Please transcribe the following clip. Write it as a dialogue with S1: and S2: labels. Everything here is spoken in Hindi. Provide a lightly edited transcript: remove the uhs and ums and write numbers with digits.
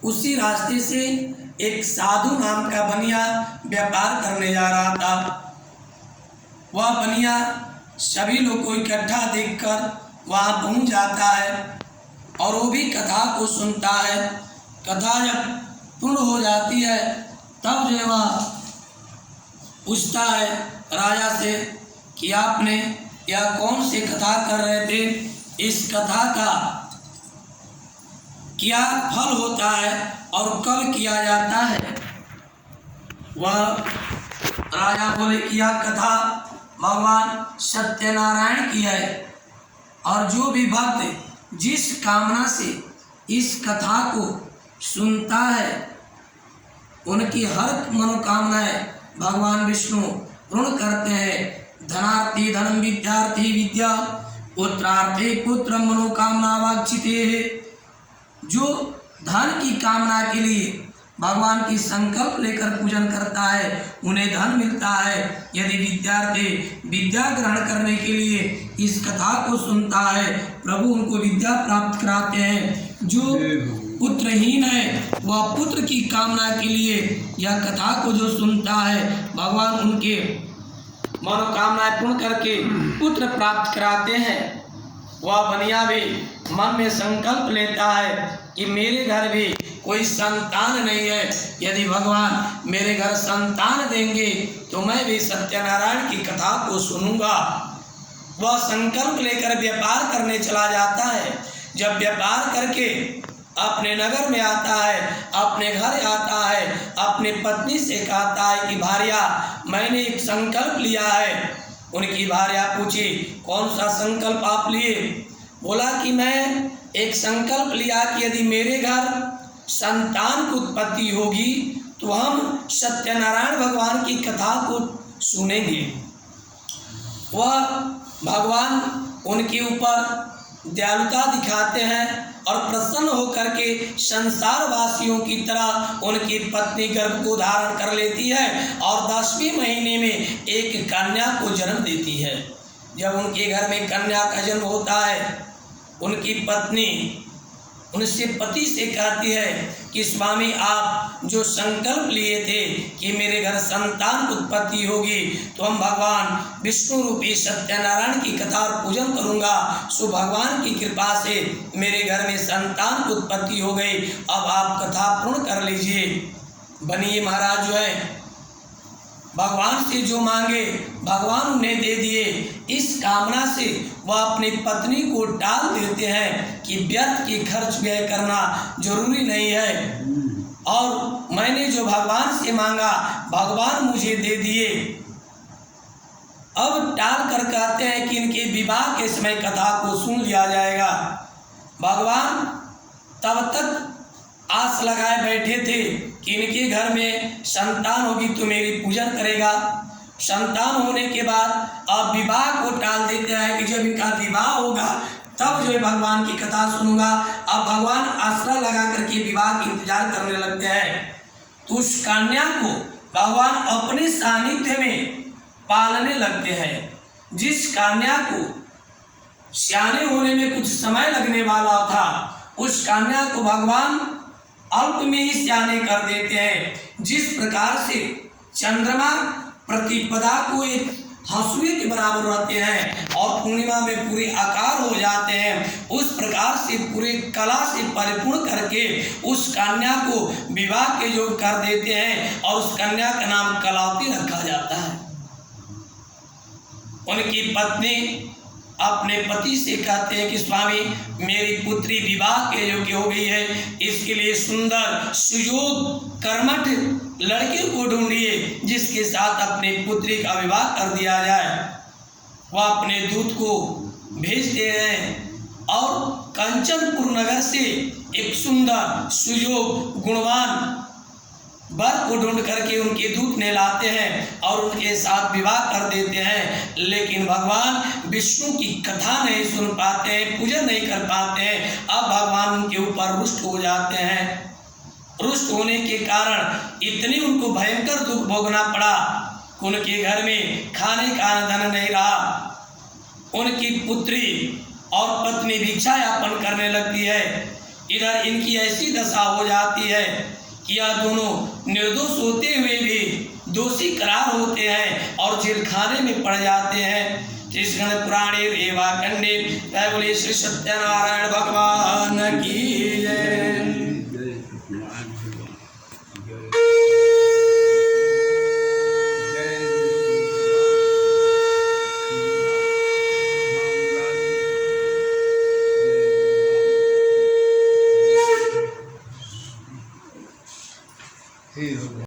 S1: उसी रास्ते से एक साधु नाम का बनिया व्यापार करने जा रहा था। वह बनिया सभी लोग को इकट्ठा देखकर वहाँ पहुँच जाता है और वो भी कथा को सुनता है। कथा जब पूर्ण हो जाती है तब जो वह पूछता है राजा से कि आपने यह कौन सी कथा कर रहे थे, इस कथा का क्या फल होता है और कब किया जाता है। वह राजा बोले कि यह कथा भगवान सत्यनारायण की है और जो भी भक्त जिस कामना से इस कथा को सुनता है उनकी हर मनोकामनाएं भगवान विष्णु पूर्ण करते हैं। धनार्थी धनम, विद्यार्थी विद्या, पुत्रार्थी पुत्र, मनोकामना वांछिते है। जो धन की कामना के लिए भगवान की संकल्प लेकर पूजन करता है उन्हें धन मिलता है। यदि विद्यार्थी विद्या ग्रहण करने के लिए इस कथा को सुनता है प्रभु उनको विद्या प्राप्त कराते हैं। जो पुत्रहीन है वह पुत्र की कामना के लिए यह कथा को जो सुनता है भगवान उनके मनोकामनाएं पूर्ण करके पुत्र प्राप्त कराते हैं। वह बनिया भी मन में संकल्प लेता है कि मेरे घर भी कोई संतान नहीं है, यदि भगवान मेरे घर संतान देंगे तो मैं भी सत्यनारायण की कथा को सुनूंगा। वह संकल्प लेकर व्यापार करने चला जाता है। जब व्यापार करके अपने नगर में आता है, अपने घर आता है, अपने पत्नी से कहता है कि भार्या मैंने एक संकल्प लिया है। उनकी भार्या पूछी कौन सा संकल्प आप लिए। बोला कि मैं एक संकल्प लिया कि यदि मेरे घर संतान की उत्पत्ति होगी तो हम सत्यनारायण भगवान की कथा को सुनेंगे। वह भगवान उनके ऊपर दयालुता दिखाते हैं और प्रसन्न होकर के संसार वासियों की तरह उनकी पत्नी गर्भ को धारण कर लेती है और 10वें महीने में एक कन्या को जन्म देती है। जब उनके घर में कन्या का जन्म होता है उनकी पत्नी उनसे पति से कहती है कि स्वामी आप जो संकल्प लिए थे कि मेरे घर संतान की उत्पत्ति होगी तो हम भगवान विष्णु रूपी सत्यनारायण की कथा और पूजन करूंगा। सो भगवान की कृपा से मेरे घर में संतान की उत्पत्ति हो गई, अब आप कथा पूर्ण कर लीजिए। बनिए महाराज जो है भगवान से जो मांगे भगवान उन्हें दे दिए। इस कामना से वह अपनी पत्नी को टाल देते हैं कि व्यर्थ की खर्च व्यय करना जरूरी नहीं है और मैंने जो भगवान से मांगा भगवान मुझे दे दिए। अब टाल कर कहते हैं कि इनके विवाह के समय कथा को सुन लिया जाएगा। भगवान तब तक आस लगाए बैठे थे कि इनके घर में संतान होगी तो मेरी पूजन करेगा। संतान होने के बाद अब विवाह को टाल देते हैं कि जब इनका विवाह होगा तब जो है भगवान की कथा सुनूंगा। अब भगवान आसरा लगा करके विवाह की इंतजार करने लगते हैं तो उस कन्या को भगवान अपने सानिध्य में पालने लगते हैं। जिस कन्या को सियाने होने में कुछ समय लगने वाला था उस कन्या को भगवान अल्प में ही सियाने कर देते हैं। जिस प्रकार से चंद्रमा प्रतिपदा को एक हंसुए के बराबर रहते हैं और पूर्णिमा में पूरे आकार हो जाते हैं, उस प्रकार से पूरे कला से परिपूर्ण करके उस कन्या को विवाह के योग कर देते हैं और उस कन्या का नाम कलावती रखा जाता है। उनकी पत्नी अपने पति से कहते हैं कि स्वामी मेरी पुत्री विवाह के योग्य हो गई है, इसके लिए सुंदर सुयोग कर्मठ लड़के को ढूंढिए जिसके साथ अपनी पुत्री का विवाह कर दिया जाए। वह अपने दूत को भेजते हैं और कंचनपुर नगर से एक सुंदर सुयोग गुणवान वर को ढूंढ करके उनके दूत ने लाते हैं और उनके साथ विवाह कर देते हैं। लेकिन भगवान विष्णु की कथा नहीं सुन पाते हैं, पूजन नहीं कर पाते हैं। अब भगवान उनके ऊपर रुष्ट हो जाते हैं। रुष्ट होने के कारण इतनी उनको भयंकर दुख भोगना पड़ा, उनके घर में खाने का धन नहीं रहा। उनकी पुत्री और पत्नी भिक्षा यापन करने लगती है। इधर इनकी ऐसी दशा हो जाती है कि यह दोनों निर्दोष होते हुए भी दोषी करार होते हैं और जेल खाने में पड़ जाते हैं। जिस गण पुराणे रेवा कंडे बोले श्री सत्यनारायण भगवान की जय।